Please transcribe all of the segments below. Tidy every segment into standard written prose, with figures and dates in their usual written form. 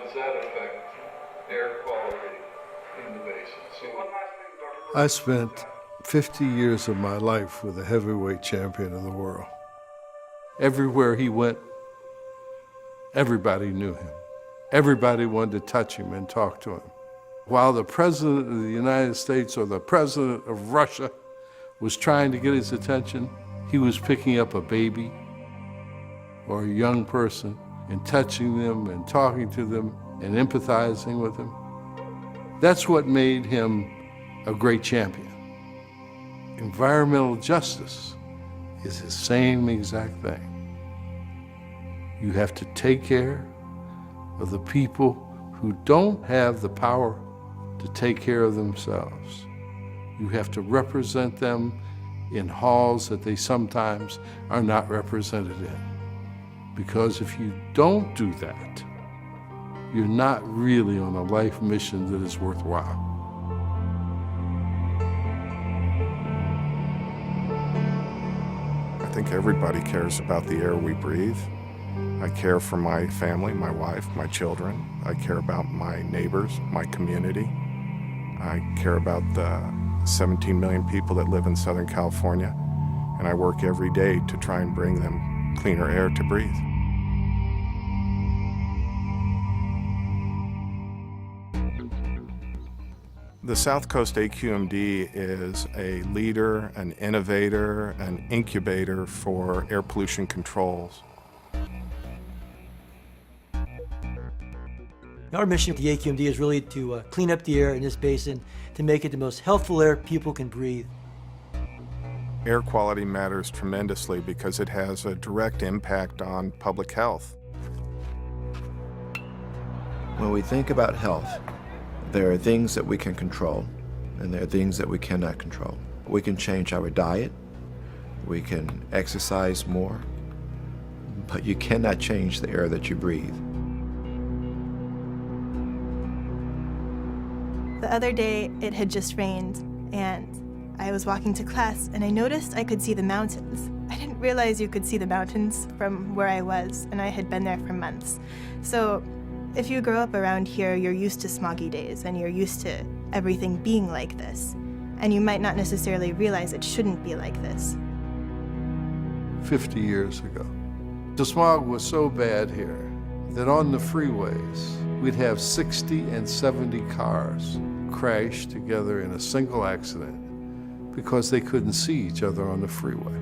does that affect air quality in the basin? So I spent 50 years of my life with a heavyweight champion of the world. Everywhere he went, everybody knew him. Everybody wanted to touch him and talk to him. While the president of the United States or the president of Russia was trying to get his attention, he was picking up a baby or a young person and touching them and talking to them and empathizing with them. That's what made him a great champion. Environmental justice is the same exact thing. You have to take care of the people who don't have the power to take care of themselves. You have to represent them in halls that they sometimes are not represented in. Because if you don't do that, you're not really on a life mission that is worthwhile. I think everybody cares about the air we breathe. I care for my family, my wife, my children. I care about my neighbors, my community. I care about the 17 million people that live in Southern California, and I work every day to try and bring them cleaner air to breathe. The South Coast AQMD is a leader, an innovator, an incubator for air pollution controls. Our mission at the AQMD is really to clean up the air in this basin, to make it the most healthful air people can breathe. Air quality matters tremendously because it has a direct impact on public health. When we think about health, there are things that we can control, and there are things that we cannot control. We can change our diet, we can exercise more, but you cannot change the air that you breathe. The other day, it had just rained, and I was walking to class, and I noticed I could see the mountains. I didn't realize you could see the mountains from where I was, and I had been there for months. So if you grow up around here, you're used to smoggy days, and you're used to everything being like this. And you might not necessarily realize it shouldn't be like this. 50 years ago, the smog was so bad here that on the freeways, we'd have 60 and 70 cars crash together in a single accident because they couldn't see each other on the freeway.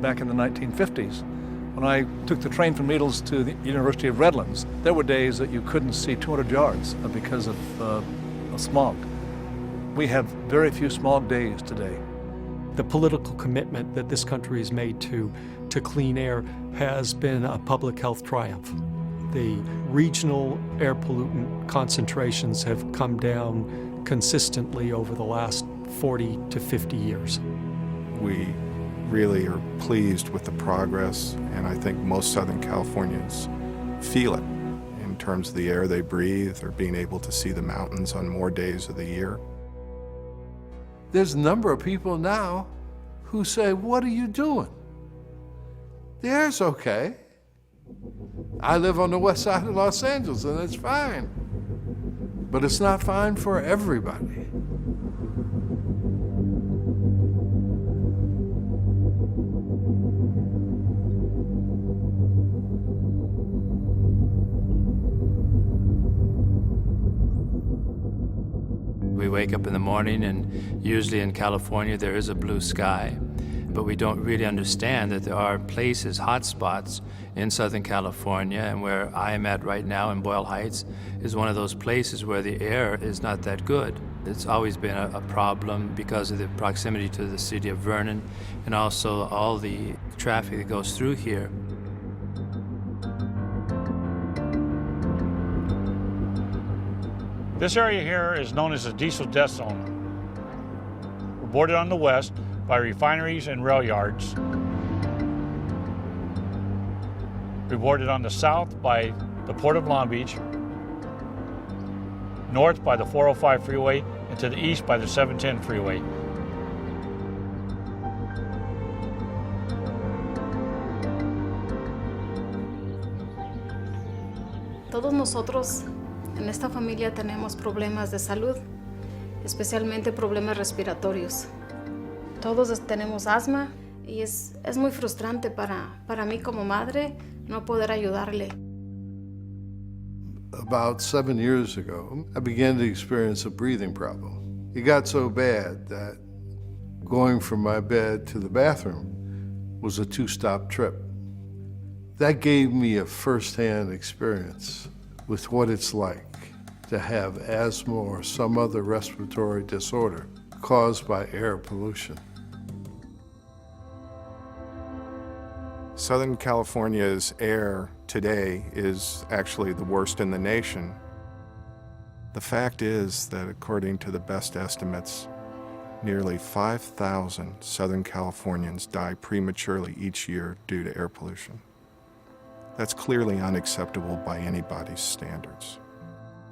Back in the 1950s, when I took the train from Needles to the University of Redlands, there were days that you couldn't see 200 yards because of smog. We have very few smog days today. The political commitment that this country has made to clean air has been a public health triumph. The regional air pollutant concentrations have come down consistently over the last 40 to 50 years. We really are pleased with the progress, and I think most Southern Californians feel it in terms of the air they breathe or being able to see the mountains on more days of the year. There's a number of people now who say, "What are you doing? The air's okay. I live on the west side of Los Angeles and it's fine." But it's not fine for everybody. We wake up in the morning, and usually in California there is a blue sky, but we don't really understand that there are places, hot spots in Southern California, and where I am at right now in Boyle Heights is one of those places where the air is not that good. It's always been a problem because of the proximity to the city of Vernon and also all the traffic that goes through here. This area here is known as the diesel death zone. We're bordered on the west by refineries and rail yards. We're bordered on the south by the Port of Long Beach, north by the 405 freeway, and to the east by the 710 freeway. nosotros en esta familia tenemos problemas de salud, especialmente problemas respiratorios. Todos tenemos asma y es muy frustrante para mí como madre no poder ayudarle. About 7 years ago, I began to experience a breathing problem. It got so bad that going from my bed to the bathroom was a 2-stop trip. That gave me a first-hand experience with what it's like to have asthma or some other respiratory disorder caused by air pollution. Southern California's air today is actually the worst in the nation. The fact is that according to the best estimates, nearly 5,000 Southern Californians die prematurely each year due to air pollution. That's clearly unacceptable by anybody's standards.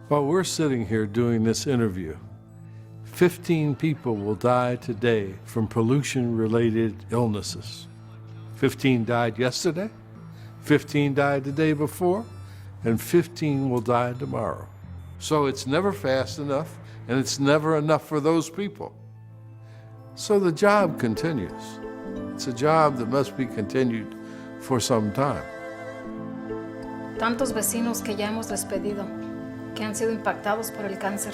While we're sitting here doing this interview, 15 people will die today from pollution-related illnesses. 15 died yesterday, 15 died the day before, and 15 will die tomorrow. So it's never fast enough, and it's never enough for those people. So the job continues. It's a job that must be continued for some time. Tantos vecinos que ya hemos despedido, que han sido impactados por el cáncer.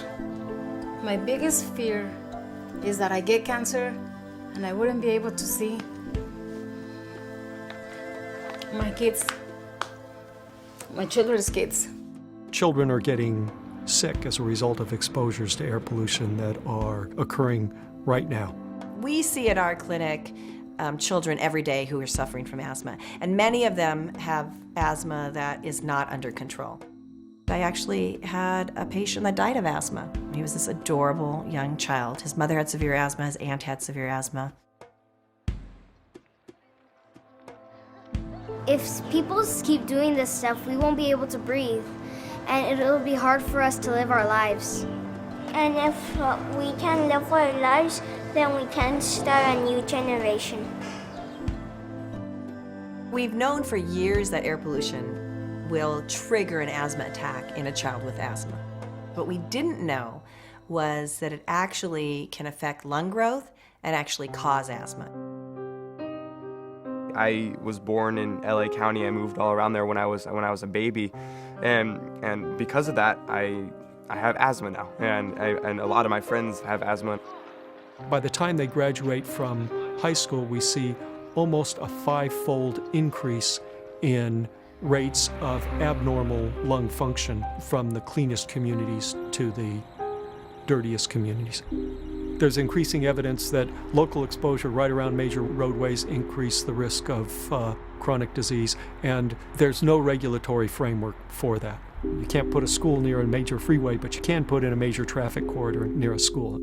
My biggest fear is that I get cancer and I wouldn't be able to see my kids, my children's kids. Children are getting sick as a result of exposures to air pollution that are occurring right now. We see at our clinic children every day who are suffering from asthma, and many of them have asthma that is not under control. I actually had a patient that died of asthma. He was this adorable young child. His mother had severe asthma, his aunt had severe asthma. If people keep doing this stuff, we won't be able to breathe, and it'll be hard for us to live our lives. And if we can live our lives, then we can start a new generation. We've known for years that air pollution will trigger an asthma attack in a child with asthma. What we didn't know was that it actually can affect lung growth and actually cause asthma. I was born in LA County. I moved all around there when I was a baby, and because of that, I have asthma now, and a lot of my friends have asthma. By the time they graduate from high school, we see almost a 5-fold increase in rates of abnormal lung function from the cleanest communities to the dirtiest communities. There's increasing evidence that local exposure right around major roadways increase the risk of chronic disease, and there's no regulatory framework for that. You can't put a school near a major freeway, but you can put in a major traffic corridor near a school.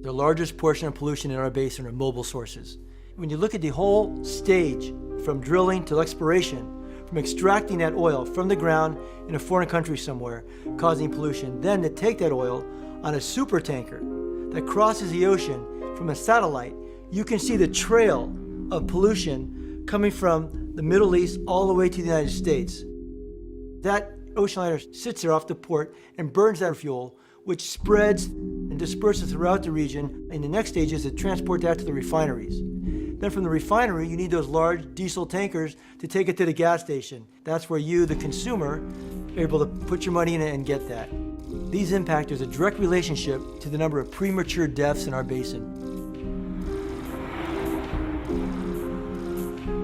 The largest portion of pollution in our basin are mobile sources. When you look at the whole stage, from drilling to exploration, from extracting that oil from the ground in a foreign country somewhere, causing pollution, then to take that oil on a super tanker that crosses the ocean from a satellite, you can see the trail of pollution coming from the Middle East all the way to the United States. That ocean liner sits there off the port and burns that fuel, which spreads and disperses throughout the region. And the next stage is to transport that to the refineries. Then from the refinery, you need those large diesel tankers to take it to the gas station. That's where you, the consumer, are able to put your money in it and get that. These impact, there's a direct relationship to the number of premature deaths in our basin.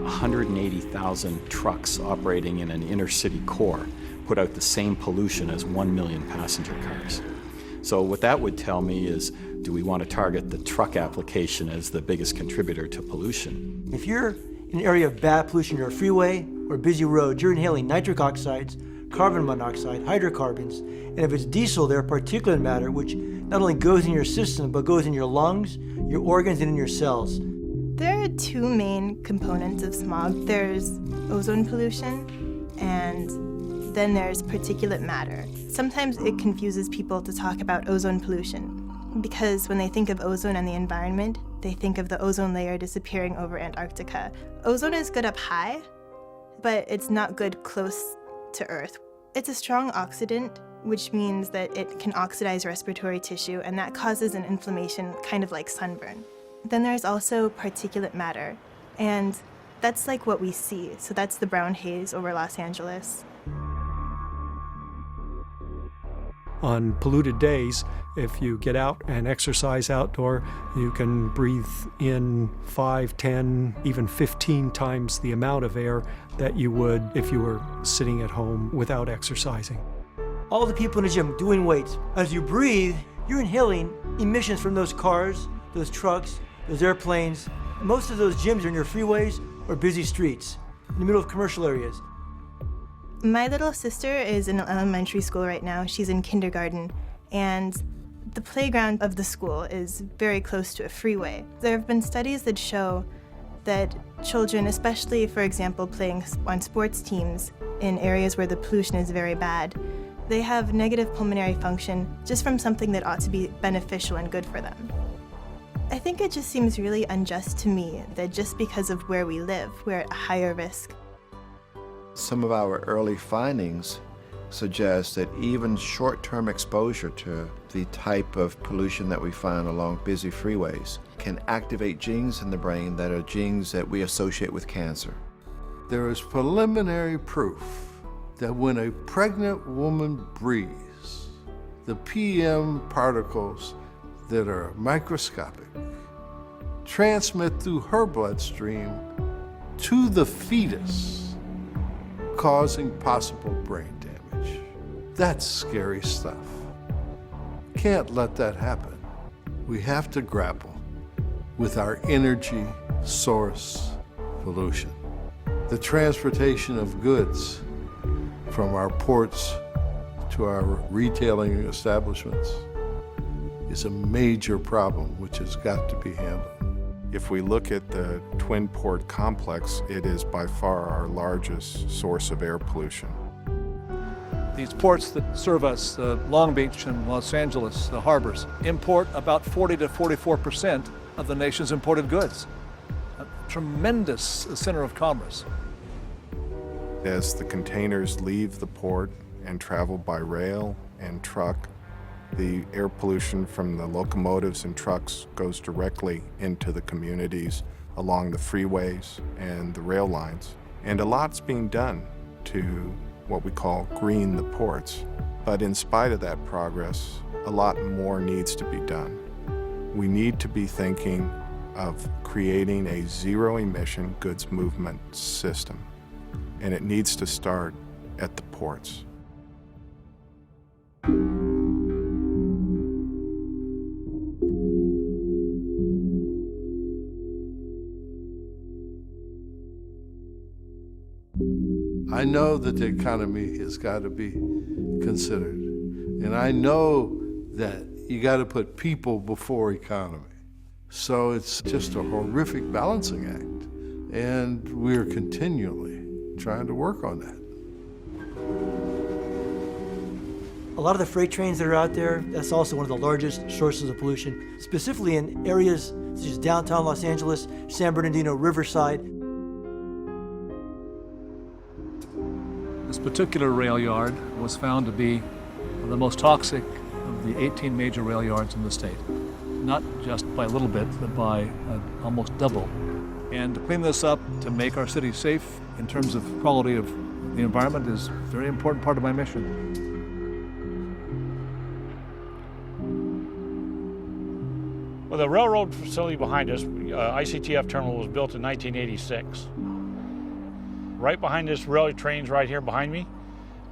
180,000 trucks operating in an inner city core put out the same pollution as 1 million passenger cars. So what that would tell me is, do we want to target the truck application as the biggest contributor to pollution? If you're in an area of bad pollution near a freeway or a busy road, you're inhaling nitric oxides, carbon monoxide, hydrocarbons, and if it's diesel, they're particulate matter, which not only goes in your system, but goes in your lungs, your organs, and in your cells. There are two main components of smog. There's ozone pollution, and then there's particulate matter. Sometimes it confuses people to talk about ozone pollution, because when they think of ozone and the environment, they think of the ozone layer disappearing over Antarctica. Ozone is good up high, but it's not good close to Earth. It's a strong oxidant, which means that it can oxidize respiratory tissue, and that causes an inflammation, kind of like sunburn. Then there's also particulate matter, and that's like what we see. So that's the brown haze over Los Angeles. On polluted days, if you get out and exercise outdoor, you can breathe in 5, 10, even 15 times the amount of air that you would if you were sitting at home without exercising. All the people in the gym doing weights. As you breathe, you're inhaling emissions from those cars, those trucks, those airplanes. Most of those gyms are near freeways or busy streets, in the middle of commercial areas. My little sister is in elementary school right now. She's in kindergarten, and the playground of the school is very close to a freeway. There have been studies that show that children, especially, for example, playing on sports teams in areas where the pollution is very bad, they have negative pulmonary function just from something that ought to be beneficial and good for them. I think it just seems really unjust to me that just because of where we live, we're at a higher risk. Some of our early findings suggest that even short-term exposure to the type of pollution that we find along busy freeways can activate genes in the brain that are genes that we associate with cancer. There is preliminary proof that when a pregnant woman breathes, the PM particles that are microscopic transmit through her bloodstream to the fetus, causing possible brain damage. That's scary stuff. Can't let that happen. We have to grapple with our energy source pollution. The transportation of goods from our ports to our retailing establishments is a major problem which has got to be handled. If we look at the Twin Port Complex, it is by far our largest source of air pollution. These ports that serve us, Long Beach and Los Angeles, the harbors, import about 40 to 44% of the nation's imported goods. A tremendous center of commerce. As the containers leave the port and travel by rail and truck, the air pollution from the locomotives and trucks goes directly into the communities along the freeways and the rail lines. And a lot's being done to what we call green the ports. But in spite of that progress, a lot more needs to be done. We need to be thinking of creating a zero-emission goods movement system. And it needs to start at the ports. I know that the economy has got to be considered. And I know that you got to put people before economy. So it's just a horrific balancing act. And we're continually trying to work on that. A lot of the freight trains that are out there, that's also one of the largest sources of pollution, specifically in areas such as downtown Los Angeles, San Bernardino, Riverside. This particular rail yard was found to be the most toxic of the 18 major rail yards in the state. Not just by a little bit, but by almost double. And to clean this up, to make our city safe in terms of quality of the environment is a very important part of my mission. Well, the railroad facility behind us, ICTF terminal, was built in 1986. Right behind this railway trains right here behind me,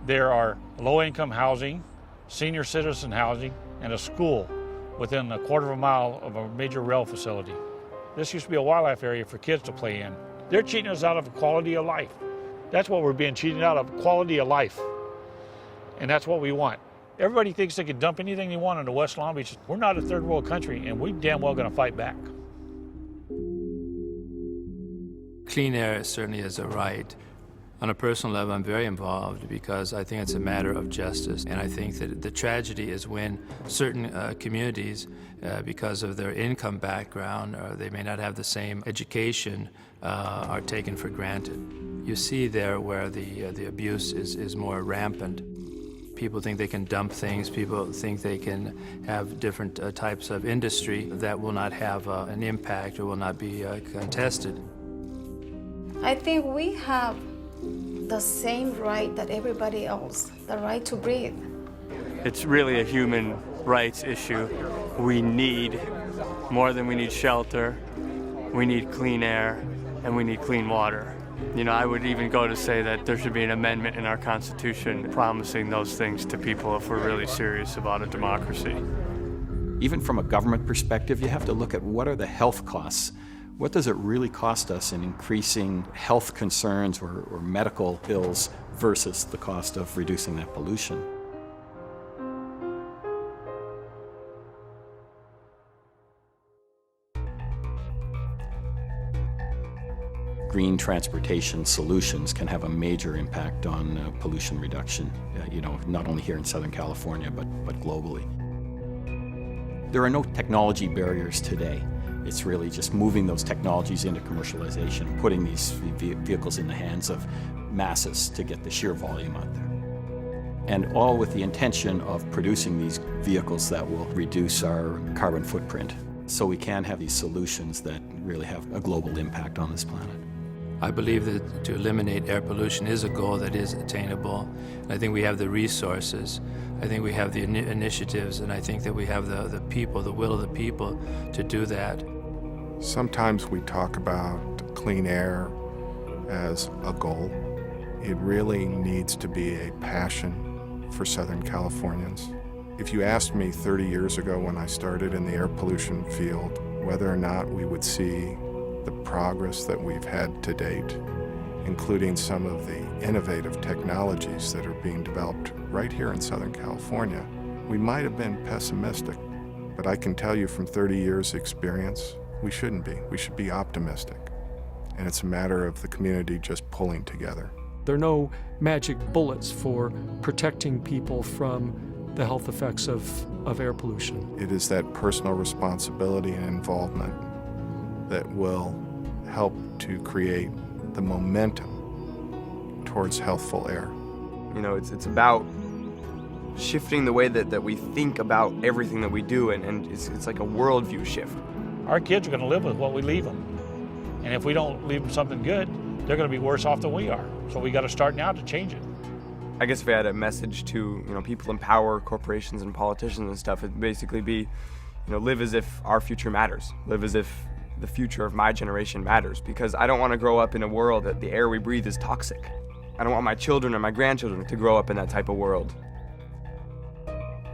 there are low-income housing, senior citizen housing, and a school within a quarter of a mile of a major rail facility. This used to be a wildlife area for kids to play in. They're cheating us out of quality of life. That's what we're being cheated out of, quality of life. And that's what we want. Everybody thinks they can dump anything they want into West Long Beach. We're not a third world country, and we damn well gonna fight back. Clean air certainly is a right. On a personal level, I'm very involved because I think it's a matter of justice. And I think that the tragedy is when certain communities, because of their income background, or they may not have the same education, are taken for granted. you see there where the abuse is more rampant. People think they can dump things. People think they can have different types of industry that will not have an impact or will not be contested. I think we have the same right that everybody else, the right to breathe. It's really a human rights issue. We need, more than we need shelter, we need clean air, and we need clean water. You know, I would even go to say that there should be an amendment in our Constitution promising those things to people if we're really serious about a democracy. Even from a government perspective, you have to look at what are the health costs. What does it really cost us in increasing health concerns or medical bills versus the cost of reducing that pollution? Green transportation solutions can have a major impact on pollution reduction, you know, not only here in Southern California, but globally. There are no technology barriers today. It's really just moving those technologies into commercialization, putting these vehicles in the hands of masses to get the sheer volume out there. And all with the intention of producing these vehicles that will reduce our carbon footprint, so we can have these solutions that really have a global impact on this planet. I believe that to eliminate air pollution is a goal that is attainable. And I think we have the resources. I think we have the initiatives, and I think that we have the people, the will of the people to do that. Sometimes we talk about clean air as a goal. It really needs to be a passion for Southern Californians. If you asked me 30 years ago when I started in the air pollution field whether or not we would see the progress that we've had to date, including some of the innovative technologies that are being developed right here in Southern California, we might have been pessimistic. But I can tell you from 30 years' experience, we shouldn't be. We should be optimistic. And it's a matter of the community just pulling together. There are no magic bullets for protecting people from the health effects of air pollution. It is that personal responsibility and involvement that will help to create the momentum towards healthful air. You know, it's about shifting the way that we think about everything that we do, and it's like a worldview shift. Our kids are going to live with what we leave them. And if we don't leave them something good, they're going to be worse off than we are. So we got to start now to change it. I guess if I had a message to, you know, people in power, corporations and politicians and stuff, it'd basically be, you know, live as if our future matters. Live as if the future of my generation matters, because I don't want to grow up in a world that the air we breathe is toxic. I don't want my children or my grandchildren to grow up in that type of world.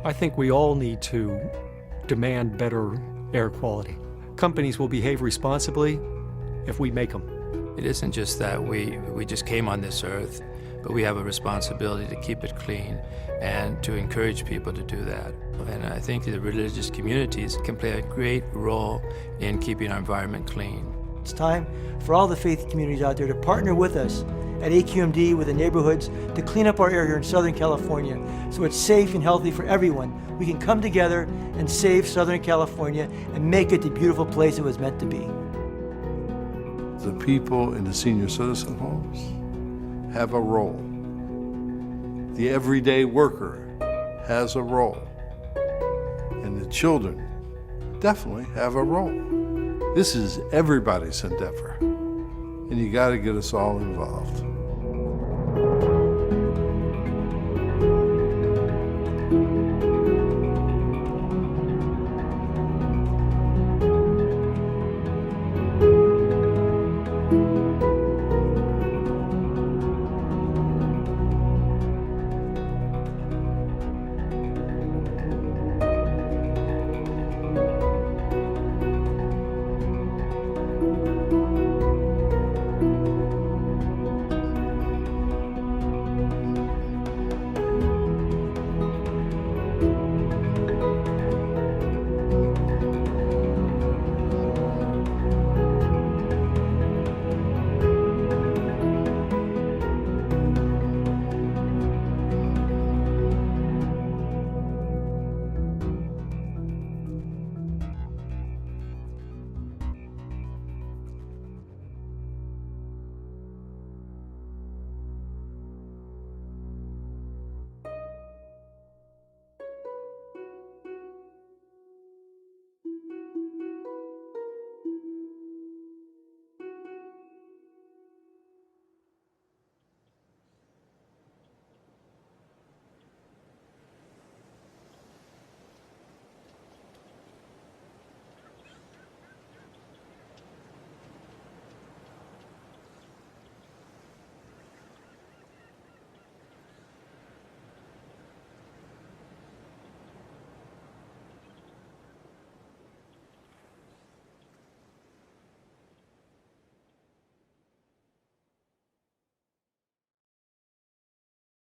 I think we all need to demand better air quality. Companies will behave responsibly if we make them. It isn't just that we just came on this earth, but we have a responsibility to keep it clean and to encourage people to do that. And I think the religious communities can play a great role in keeping our environment clean. It's time for all the faith communities out there to partner with us at AQMD with the neighborhoods to clean up our air here in Southern California so it's safe and healthy for everyone. We can come together and save Southern California and make it the beautiful place it was meant to be. The people in the senior citizen homes have a role. The everyday worker has a role. And the children definitely have a role. This is everybody's endeavor. And you got to get us all involved.